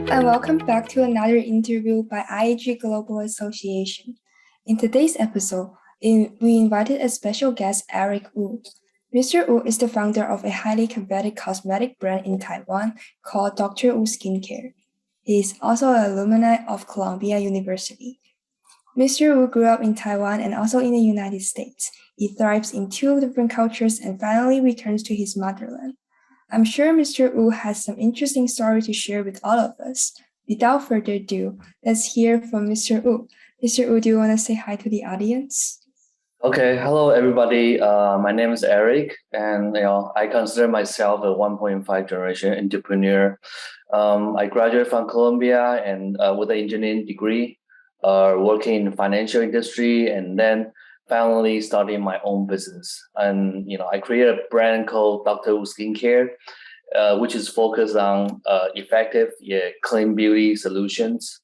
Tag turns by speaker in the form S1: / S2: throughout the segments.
S1: and welcome back to another interview by IAG Global Association. In today's episode, we invited a special guest, Eric Wu. Mr. Wu is the founder of a highly competitive cosmetic brand in Taiwan called Dr. Wu Skincare. He is also an alumni of Columbia University. Mr. Wu grew up in Taiwan and also in the United States. He thrives in two different cultures and finally returns to his motherland. I'm sure Mr. Wu has some interesting story to share with all of us. Without further ado, let's hear from Mr. Wu. Mr. Wu, do you want to say hi to the audience?
S2: Okay, hello everybody. My name is Eric, and I consider myself a 1.5 generation entrepreneur. I graduated from Columbia and with an engineering degree, working in the financial industry, and then finally starting my own business. And I created a brand called Dr. Wu Skincare, which is focused on effective clean beauty solutions.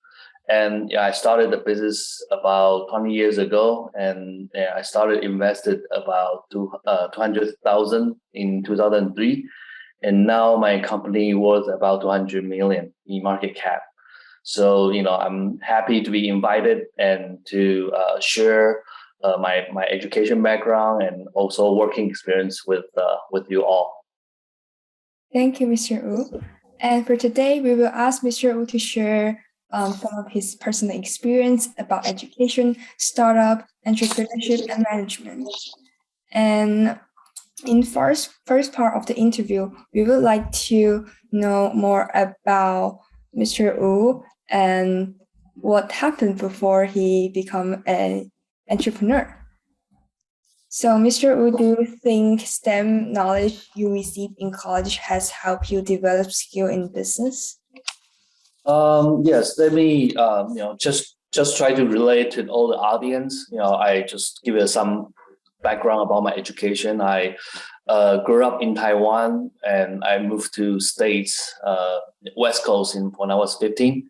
S2: And I started the business about 20 years ago, and I started invested about 200,000 in 2003, and now my company worth about 200 million in market cap. So I'm happy to be invited and to share my education background and also working experience with you all.
S1: Thank you, Mr. Wu. And for today, we will ask Mr. Wu to share some of his personal experience about education, startup, entrepreneurship, and management. And in first part of the interview, we would like to know more about Mr. Wu and what happened before he became an entrepreneur. So, Mr. Wu, do you think STEM knowledge you received in college has helped you develop skill in business?
S2: Yes, let me just try to relate to all the audience. I just give you some background about my education. I grew up in Taiwan and I moved to States, West Coast when I was 15,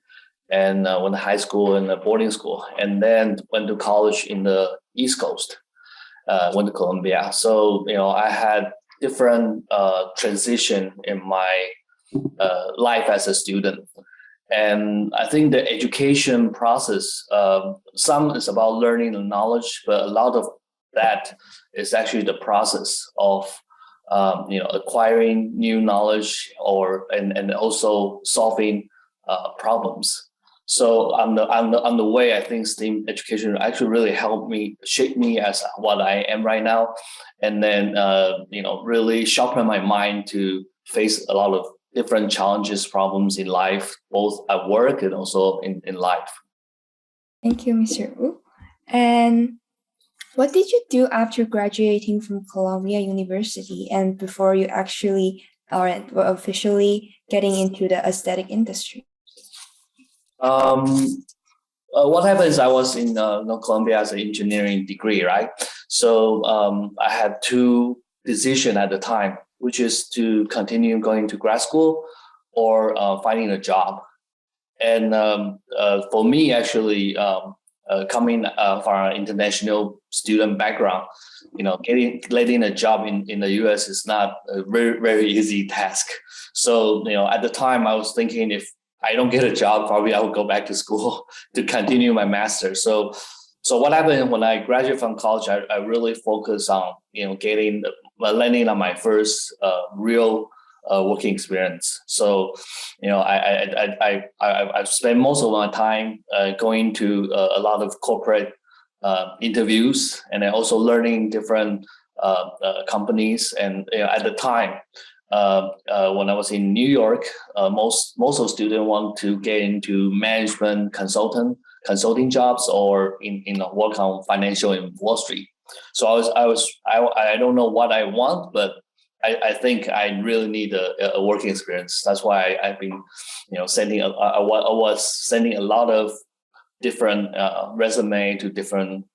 S2: and went to high school and boarding school, and then went to college in the East Coast. Went to Columbia. So I had different transition in my life as a student. And I think the education process, some is about learning the knowledge, but a lot of that is actually the process of acquiring new knowledge and also solving problems. So on the way, I think STEAM education actually really helped me shape me as what I am right now, and then really sharpen my mind to face a lot of different challenges, problems in life, both at work and also in life.
S1: Thank you, Mr. Wu. And what did you do after graduating from Columbia University and before you actually or were officially getting into the aesthetic industry?
S2: What happened is I was in Columbia as an engineering degree, right? So I had two decisions at the time, which is to continue going to grad school or finding a job. And for me, actually, coming from an international student background, getting a job in the US is not a very, very easy task. So, at the time I was thinking if I don't get a job, probably I will go back to school to continue my master's. So what happened when I graduated from college, I really focused on, landing on my first real working experience. So, I spent most of my time going to a lot of corporate interviews, and then also learning different companies. And at the time, when I was in New York, most of students want to get into management consulting jobs or work on financial in Wall Street. So I don't know what I want, but I think I really need a working experience. That's why I've been, I was sending a lot of different resume to different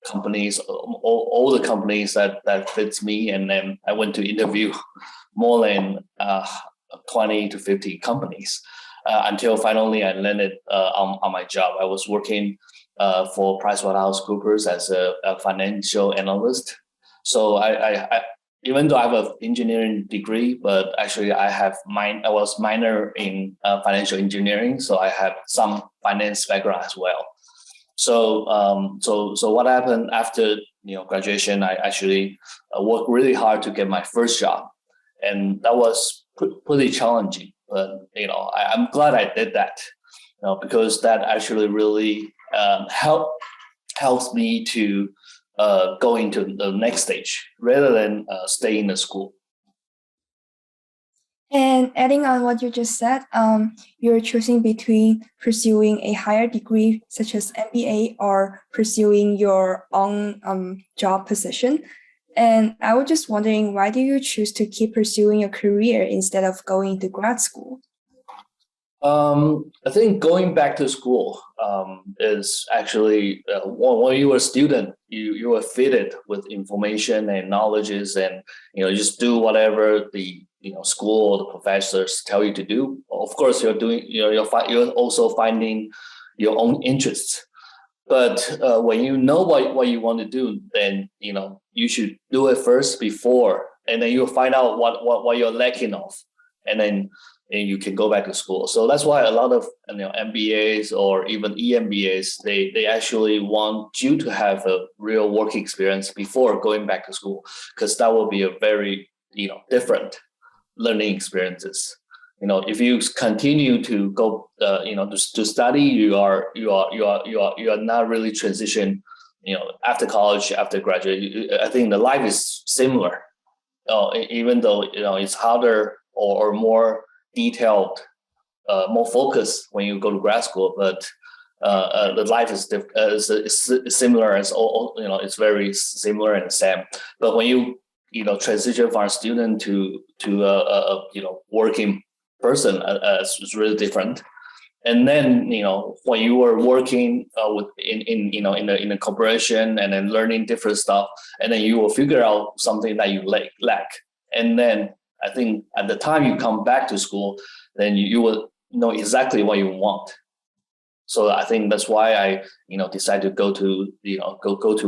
S2: companies, all the companies that fits me, and then I went to interview more than 20 to 50 companies until finally I landed on my job. I was working for PricewaterhouseCoopers as a financial analyst. So even though I have an engineering degree, but actually I was minor in financial engineering, so I have some finance background as well. So what happened after graduation? I actually worked really hard to get my first job, and that was pretty challenging. But I'm glad I did that, because that actually really helps me to go into the next stage rather than stay in the school.
S1: And adding on what you just said, you're choosing between pursuing a higher degree such as MBA or pursuing your own job position. And I was just wondering, why do you choose to keep pursuing a career instead of going to grad school?
S2: I think going back to school is actually when you were a student, you were fitted with information and knowledges, and just do whatever the school or the professors tell you to do. Of course, you're doing you're also finding your own interests. But when you know what you want to do, then you should do it first before, and then you'll find out what you're lacking of, and then you can go back to school. So that's why a lot of MBAs or even EMBAs, they actually want you to have a real work experience before going back to school, because that will be a very different learning experiences. If you continue to go to study, you are not really transition after college, after graduate. I think the life is similar, even though it's harder or more detailed, more focused when you go to grad school, but the life is similar as all. It's very similar and same. But when you transition from a student to a working person, it's really different. And then when you were working with in a corporation and then learning different stuff, and then you will figure out something that you lack, and then I think at the time you come back to school, then you will know exactly what you want. So I think that's why I decided to go to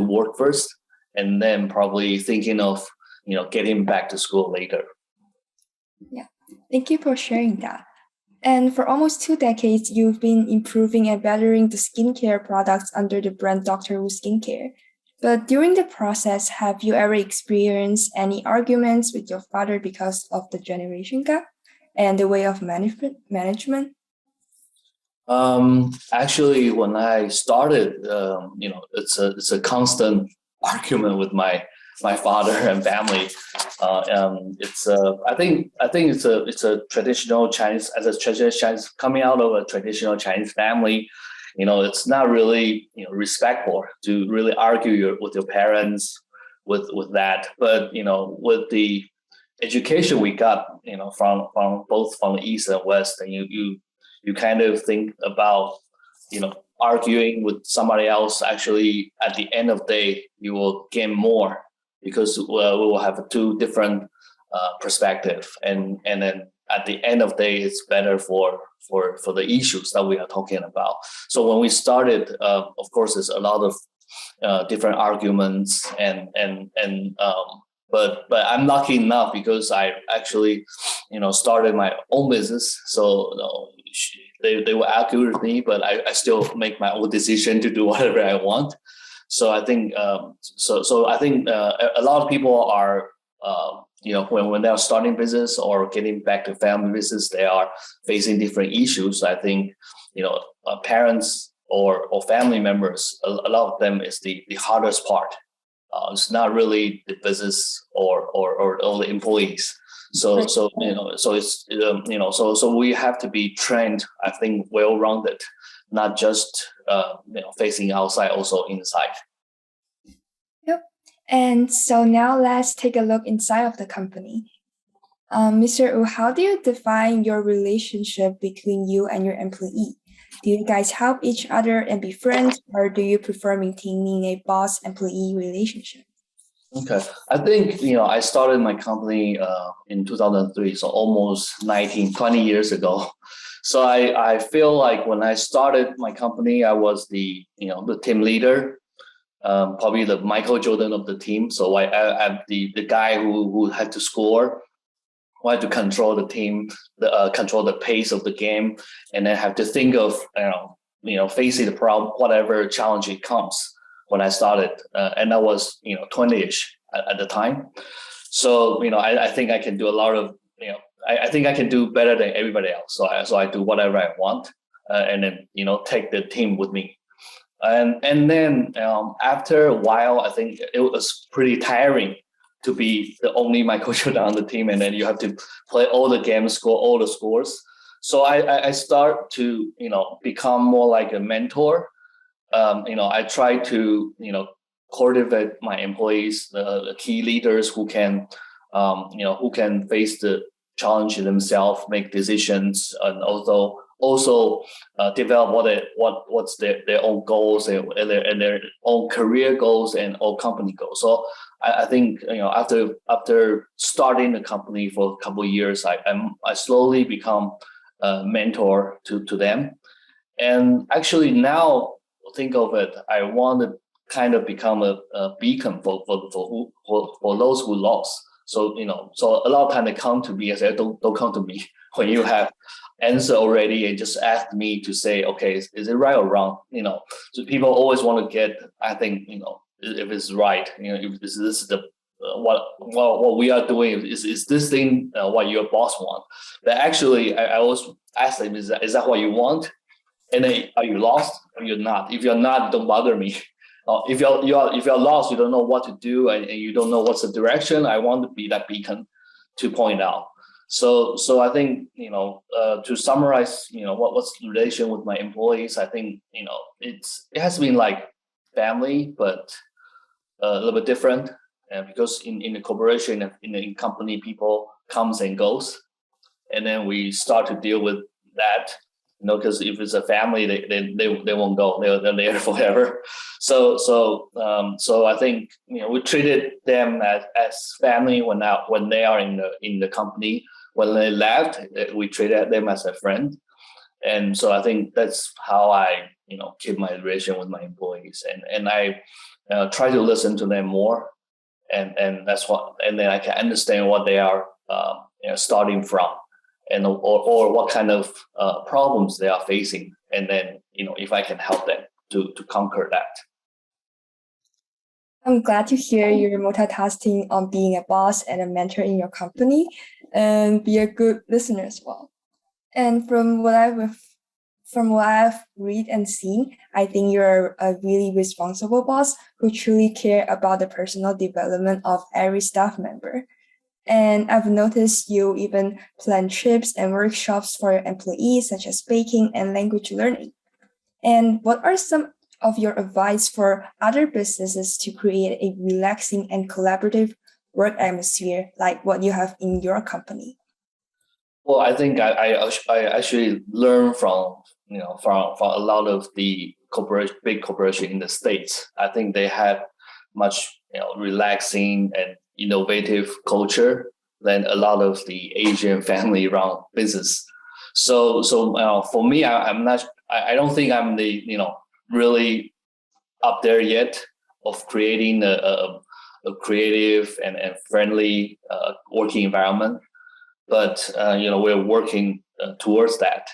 S2: work first, and then probably thinking of getting back to school later.
S1: Yeah, thank you for sharing that. And for almost 2 decades, you've been improving and bettering the skincare products under the brand Dr. Wu Skincare. But during the process, have you ever experienced any arguments with your father because of the generation gap and the way of management?
S2: Actually, when I started, it's a constant argument with my father and family. I think it's a traditional Chinese, as a traditional Chinese coming out of a traditional Chinese family. It's not really respectful to really argue with your parents with that. But with the education we got, from both from the East and West, and you kind of think about arguing with somebody else. Actually, at the end of the day, you will gain more, because we will have two different perspective, and then at the end of the day, it's better for the issues that we are talking about. So when we started, of course, there's a lot of different arguments, but I'm lucky enough because I actually started my own business. So they will argue with me, but I still make my own decision to do whatever I want. So I think a lot of people are when they are starting business or getting back to family business, they are facing different issues. I think parents or family members, a lot of them is the hardest part. It's not really the business or the employees. So it's so we have to be trained, I think, well-rounded, not just facing outside, also inside.
S1: Yep. And so now let's take a look inside of the company. Mr. Wu, how do you define your relationship between you and your employee? Do you guys help each other and be friends, or do you prefer maintaining a boss-employee relationship?
S2: Okay, I think I started my company in 2003, so almost 20 years ago. So I feel like when I started my company, I was the team leader. probably the Michael Jordan of the team. So I'm the guy who had to score, who had to control the team, control the pace of the game, and then have to think of facing the problem, whatever challenge it comes. When I started, and I was 20ish at the time. So I think I can do a lot of I think I can do better than everybody else. So I do whatever I want, and then take the team with me. And then after a while, I think it was pretty tiring to be the only Michael Jordan on the team, and then you have to play all the games, score all the scores. So I start to become more like a mentor. I try to cultivate my employees, the key leaders who can who can face the challenge themselves, make decisions, and also develop what's their own goals and their own career goals and own company goals. So I think after starting the company for a couple of years, I slowly become a mentor to them. And actually now think of it, I want to kind of become a beacon for those who lost. So so a lot of time they come to me and say, don't come to me when you have answer already and just ask me to say, okay, is it right or wrong? So people always want to get, I think, if it's right, if this is the what we are doing, is this thing what your boss want? But actually, I always ask them, is that what you want? And then, are you lost or you're not? If you're not, don't bother me. If you're lost, you don't know what to do, and you don't know what's the direction. I want to be that beacon to point out. So I think to summarize, what's the relation with my employees? I think it has been like family, but a little bit different, because in the corporation, in company, people comes and goes, and then we start to deal with that. Because if it's a family, they won't go. They're there forever. So I think we treated them as family when they are in the company. When they left, we treated them as a friend. And so I think that's how I keep my relation with my employees, and I try to listen to them more, and then I can understand what they are starting from, and or what kind of problems they are facing, and then if I can help them to conquer that.
S1: I'm glad to hear you're multitasking on being a boss and a mentor in your company, and be a good listener as well. And from what I've read and seen, I think you're a really responsible boss who truly care about the personal development of every staff member. And I've noticed you even plan trips and workshops for your employees, such as baking and language learning. And what are some of your advice for other businesses to create a relaxing and collaborative work atmosphere like what you have in your company?
S2: Well, I think I actually learned from from a lot of the big corporation in the States. I think they have much relaxing and innovative culture than a lot of the Asian family run business. So for me, I'm not. I don't think I'm the really up there yet of creating a creative and friendly working environment. But we're working towards that.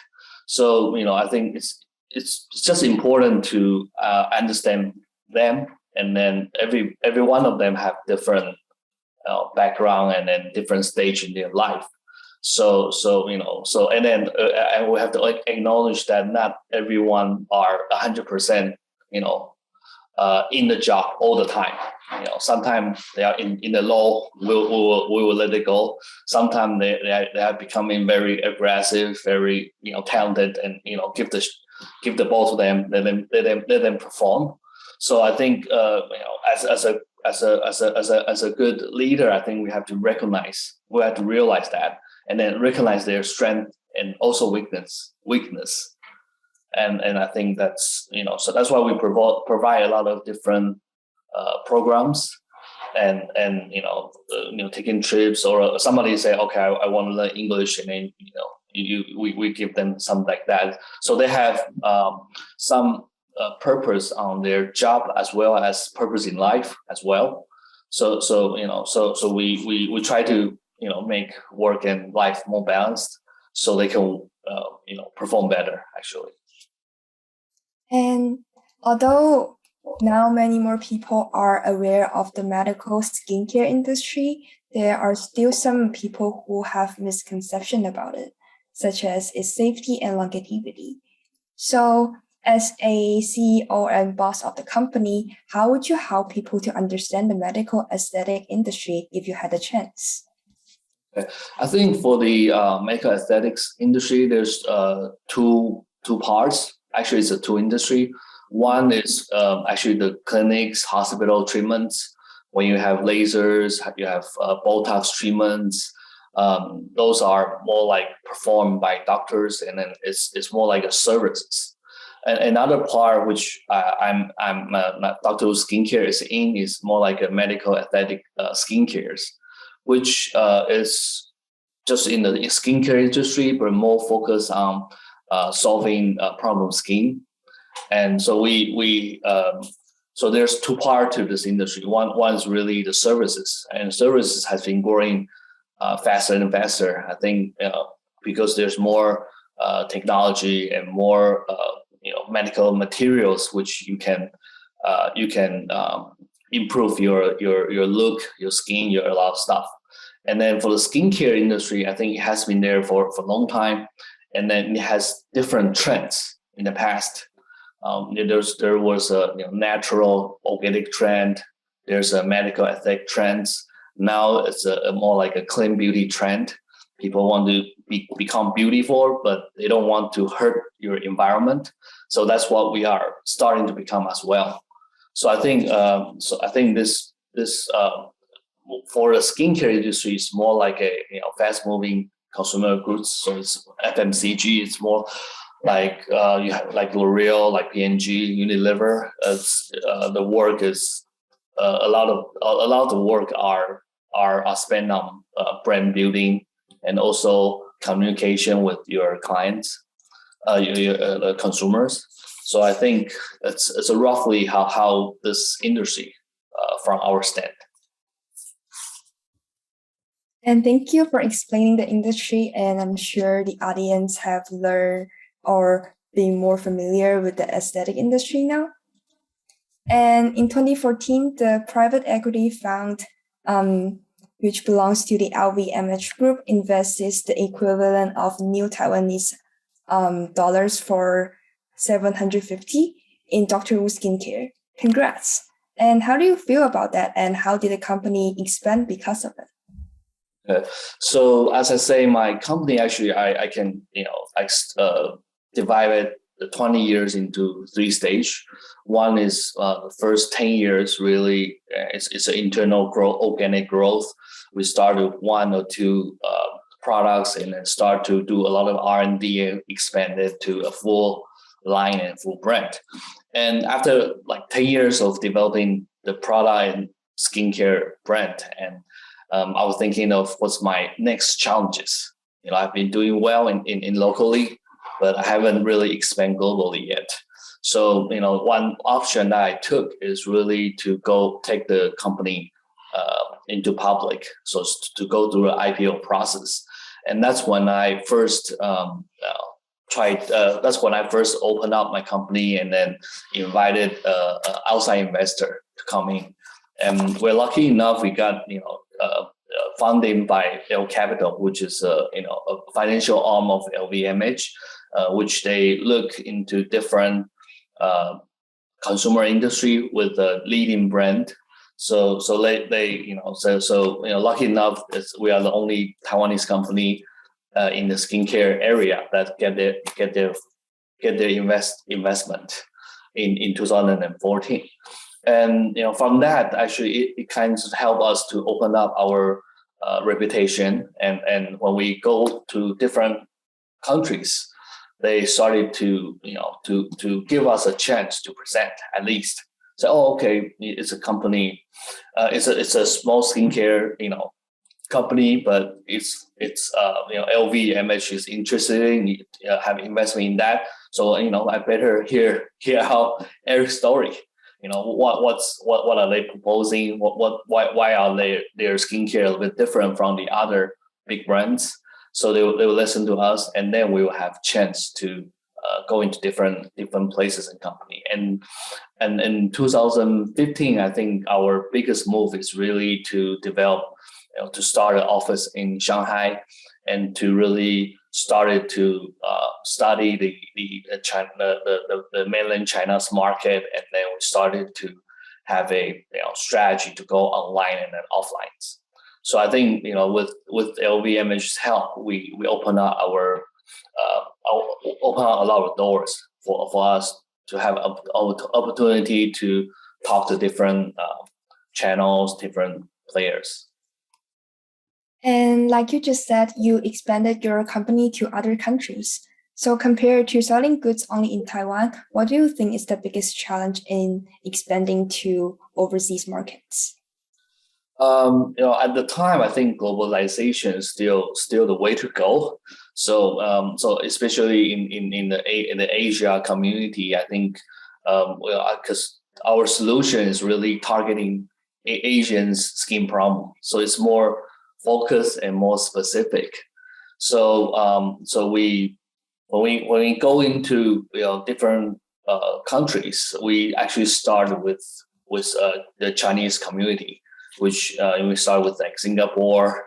S2: So I think it's just important to understand them, and then every one of them have different background and then different stage in their life. So and then and we have to acknowledge that not everyone are 100% in the job all the time. Sometimes they are in the low, we will let it go. Sometimes they are becoming very aggressive, very talented, and give the ball to them, let them perform. So I think as a good leader, I think we have to realize that, and then recognize their strength and also weakness. And I think that's so that's why we provide a lot of different programs, and taking trips, or somebody say, okay, I want to learn English, and then we give them something like that. So they have some purpose on their job as well as purpose in life as well. So we try to make work and life more balanced so they can perform better actually.
S1: And although now many more people are aware of the medical skincare industry, there are still some people who have misconception about it, such as its safety and longevity. So, as a CEO and boss of the company, how would you help people to understand the medical aesthetic industry if you had a chance?
S2: I think for the medical aesthetics industry, there's two parts. Actually, it's a two industry. One is actually the clinics, hospital treatments. When you have lasers, you have Botox treatments. Those are more like performed by doctors, and then it's more like a services. And another part, which I'm Dr. Wu's skincare is in, is more like a medical aesthetic skincare, which is just in the skincare industry, but more focused on solving problem skin. And so so there's two parts to this industry. One is really the services, and services has been growing faster and faster. I think because there's more technology and more medical materials which you can improve your look, your skin, a lot of stuff. And then for the skincare industry, I think it has been there for a long time, and then it has different trends in the past. There was a natural organic trend. There's a medical aesthetic trends. Now it's a more like a clean beauty trend. People want to become beautiful, but they don't want to hurt your environment. So that's what we are starting to become as well. So I think this for the skincare industry is more like a fast moving consumer goods. So it's FMCG. It's more like you have like L'Oreal, like P&G, Unilever. The work is a lot of the work are spent on brand building and also communication with your clients, your consumers. So I think it's roughly how this industry from our stand.
S1: And thank you for explaining the industry, and I'm sure the audience have learned or been more familiar with the aesthetic industry now. And in 2014, the private equity fund, which belongs to the LVMH group, invests the equivalent of new Taiwanese dollars for 750 in Dr. Wu skincare. Congrats. And how do you feel about that? And how did the company expand because of it?
S2: So as I say, my company actually, I can divide it the 20 years into three stages. One is the first 10 years really it's an internal growth, organic growth. We started with one or two products and then start to do a lot of R&D and expand it to a full line and full brand. And after like 10 years of developing the product and skincare brand, and I was thinking of what's my next challenges. I've been doing well in locally, but I haven't really expanded globally yet. So, one option that I took is really to go take the company into public, so to go through the IPO process. And that's when I first that's when I first opened up my company and then invited an outside investor to come in. And we're lucky enough, we got, funding by L Capital, which is a financial arm of LVMH, which they look into different consumer industry with a leading brand. So they lucky enough, we are the only Taiwanese company in the skincare area that get their investment in 2014. And from that, actually, it kind of helped us to open up our reputation. And when we go to different countries, they started to give us a chance to present at least. So, okay, it's a company, it's a small skincare company, but it's LVMH is interested in have investment in that. So I better hear how Eric's story. What are they proposing? Why are their skincare a little bit different from the other big brands? So they will listen to us, and then we will have chance to go into different places and company. And in 2015, I think our biggest move is really to develop, to start an office in Shanghai, and to really started to study the mainland China's market, and then we started to have a strategy to go online and then offline. So I think with LVMH's help, we open up open up a lot of doors for us to have opportunity to talk to different channels, different players.
S1: And like you just said, you expanded your company to other countries. So compared to selling goods only in Taiwan, what do you think is the biggest challenge in expanding to overseas markets?
S2: At the time, I think globalization is still the way to go. So especially in the Asia community, I think because our solution is really targeting Asians' skin problem, so it's more focused and more specific. So when we go into different countries, we actually start with the Chinese community, which we start with like Singapore,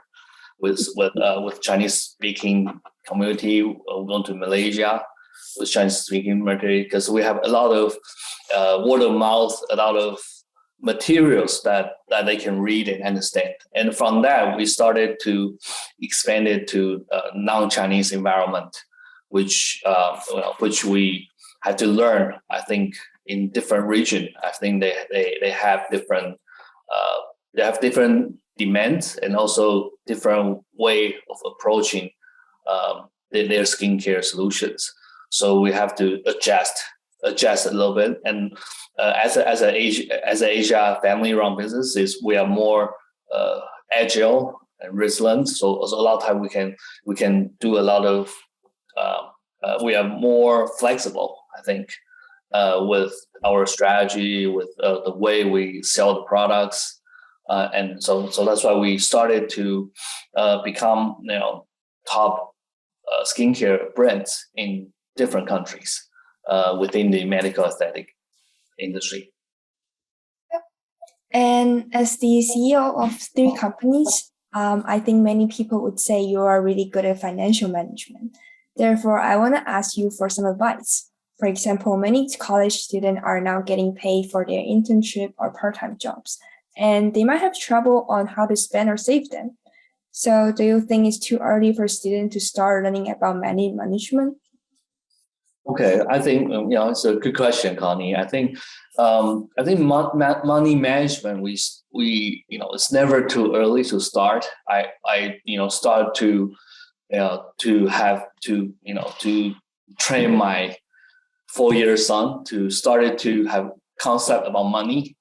S2: with Chinese speaking community. We're going to Malaysia with Chinese speaking community, because we have a lot of word of mouth, a lot of materials that they can read and understand. And from that, we started to expand it to non-Chinese environment, which we had to learn. I think in different region, I think they have different demands, and also different way of approaching their skincare solutions. So we have to adjust a little bit. And as an Asia family-run business, we are more agile and resilient. So a lot of time we can do a lot of. We are more flexible, I think, with our strategy, with the way we sell the products. And so that's why we started to become top skincare brands in different countries within the medical aesthetic industry.
S1: And as the CEO of 3 companies, I think many people would say you are really good at financial management. Therefore, I want to ask you for some advice. For example, many college students are now getting paid for their internship or part-time jobs, and they might have trouble on how to spend or save them. So do you think it's too early for students to start learning about money management?
S2: Okay, I think it's a good question, Connie. I think money management, we it's never too early to start. I start to have to train my 4-year son to started to have concept about money,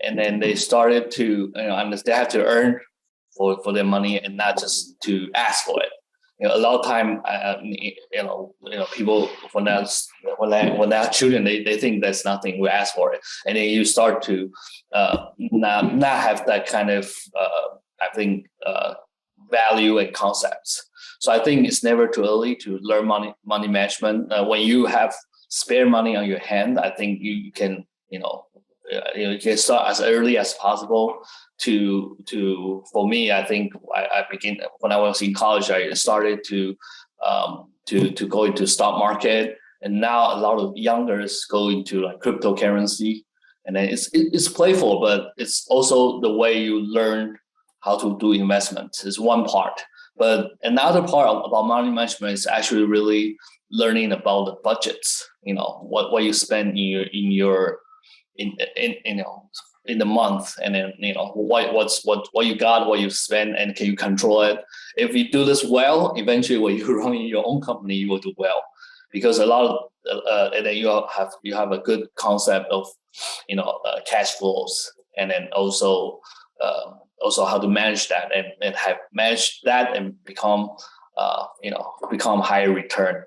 S2: and then they started to understand they have to earn for their money and not just to ask for it. A lot of time, people when they're children, they think there's nothing, we ask for it, and then you start to not have that kind of value and concepts. So I think it's never too early to learn money management. When you have spare money on your hand, I think you can you can start as early as possible. For me, I think I began when I was in college. I started to go into stock market, and now a lot of youngers go into like cryptocurrency, and then it's playful, but it's also the way you learn how to do investments is one part. But another part about money management is actually really learning about the budgets. What you spend in the month, and then what you got, what you spend, and can you control it? If you do this well, eventually when you run your own company, you will do well, because a lot of and then you have a good concept of cash flows, and then also also how to manage that and have managed that and become higher return.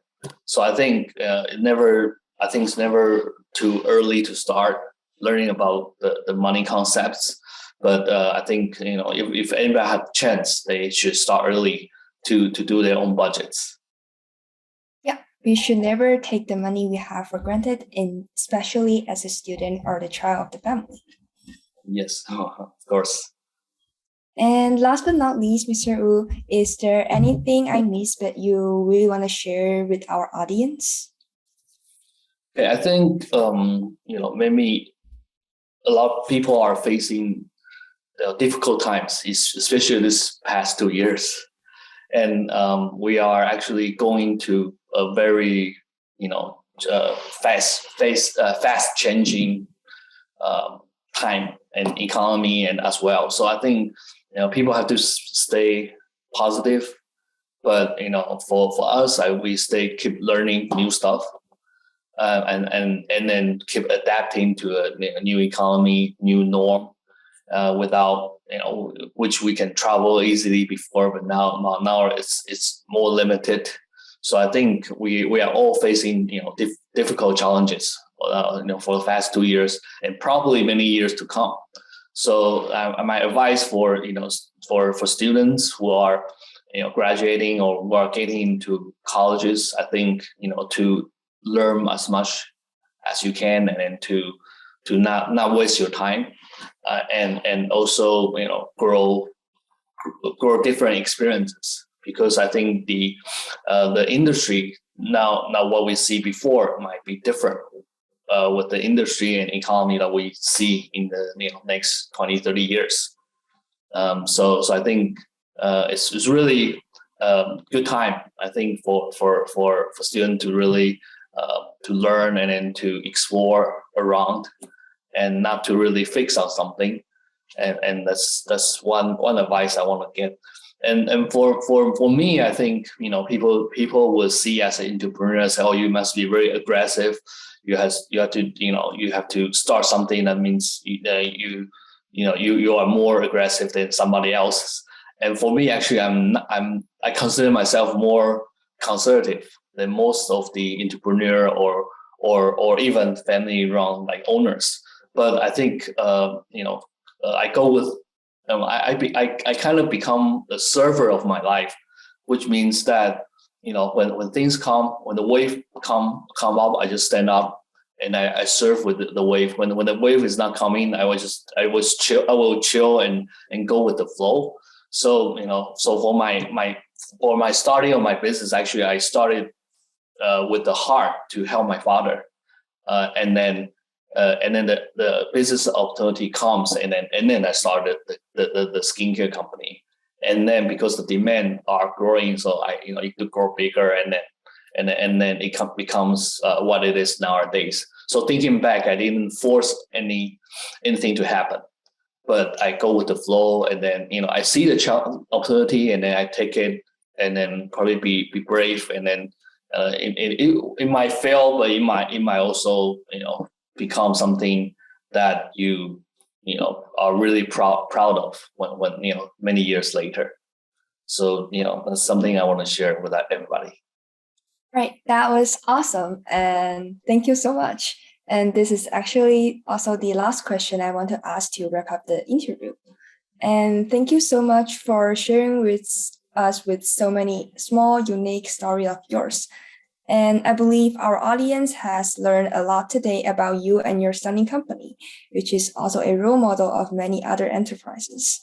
S2: So I think it's never too early to start learning about the money concepts. But I think if anybody has a chance, they should start early to do their own budgets.
S1: Yeah, we should never take the money we have for granted, and especially as a student or the child of the family.
S2: Yes, of course.
S1: And last but not least, Mr. Wu, is there anything I missed that you really want to share with our audience?
S2: Okay, I think maybe a lot of people are facing difficult times, especially this past 2 years, and we are actually going to a very fast changing time and economy and as well. So I think people have to stay positive, but for us, we keep learning new stuff, and then keep adapting to a new economy, new norm, without which we can travel easily before, but now it's more limited. So I think we are all facing difficult challenges for the past 2 years and probably many years to come. So my advice for students who are graduating or who are getting into colleges, I think to learn as much as you can, and then to not waste your time, and also grow different experiences, because I think the industry now what we see before might be different with the industry and economy that we see in the next 20-30 years. So I think it's really good time, I think, for students to really to learn and then to explore around, and not to really fix on something. And that's one advice I want to give. And for me, I think people will see as an entrepreneur, say, oh, you must be very aggressive. You have to start something that means you are more aggressive than somebody else. And for me, actually, I consider myself more conservative than most of the entrepreneur or even family-run like owners. But I think I go with I kind of become the server of my life, which means that when things come, when the wave come up, I just stand up and I surf with the wave. When the wave is not coming, I will chill and go with the flow. So so for my starting of my business, actually I started with the heart to help my father, and then the business opportunity comes, and then I started the skincare company. And then because the demand are growing, so I it could grow bigger, and then it becomes what it is nowadays. So thinking back, I didn't force anything to happen, but I go with the flow, and then I see the opportunity, and then I take it, and then probably be brave, and then it might fail, but it might also become something that you are really proud of when many years later. So that's something I want to share with everybody.
S1: Right, that was awesome, and thank you so much. And this is actually also the last question I want to ask to wrap up the interview. And thank you so much for sharing with us with so many small, unique story of yours. And I believe our audience has learned a lot today about you and your stunning company, which is also a role model of many other enterprises.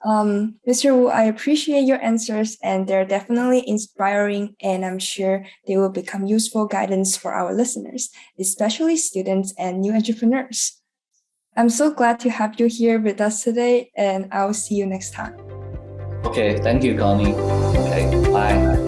S1: Mr. Wu, I appreciate your answers, and they're definitely inspiring, and I'm sure they will become useful guidance for our listeners, especially students and new entrepreneurs. I'm so glad to have you here with us today, and I'll see you next time.
S2: Okay, thank you, Connie. Okay, bye.